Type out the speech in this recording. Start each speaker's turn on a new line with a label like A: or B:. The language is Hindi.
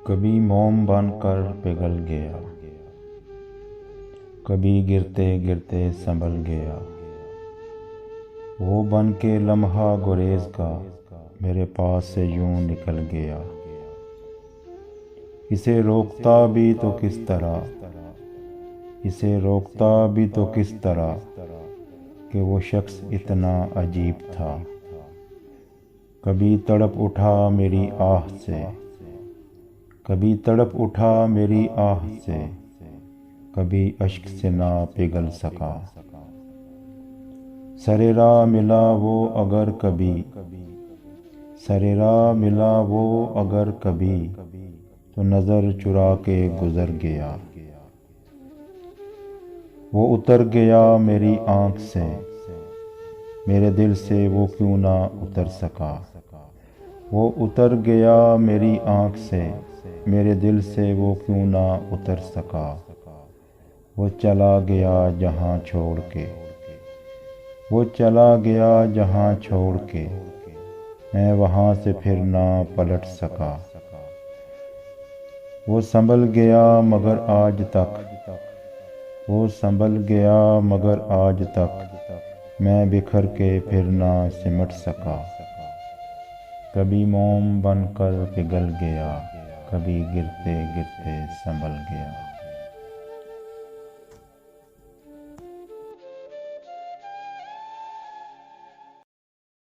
A: कभी मोम बनकर पिघल गया, कभी गिरते गिरते संभल गया। वो बन के लम्हा गुरेज का मेरे पास से यूं निकल गया। इसे रोकता भी तो किस तरह, इसे रोकता भी तो किस तरह कि वो शख्स इतना अजीब था। कभी तड़प उठा मेरी आह से, कभी तड़प उठा मेरी आह से, कभी अश्क से ना पिघल सका। सरेरा मिला वो अगर कभी, सरेरा मिला वो अगर कभी, तो नज़र चुरा के गुजर गया। वो उतर गया मेरी आँख से, मेरे दिल से वो क्यों ना उतर सका। वो उतर गया मेरी आँख से, मेरे दिल से वो क्यों ना उतर सका। वो चला गया जहाँ छोड़ के, वो चला गया जहाँ छोड़ के, मैं वहाँ से फिर ना पलट सका। वो संभल गया मगर आज तक, वो संभल गया मगर आज तक, मैं बिखर के फिर ना सिमट सका। कभी मोम बनकर पिघल गया, कभी गिरते गिरते संभल गया।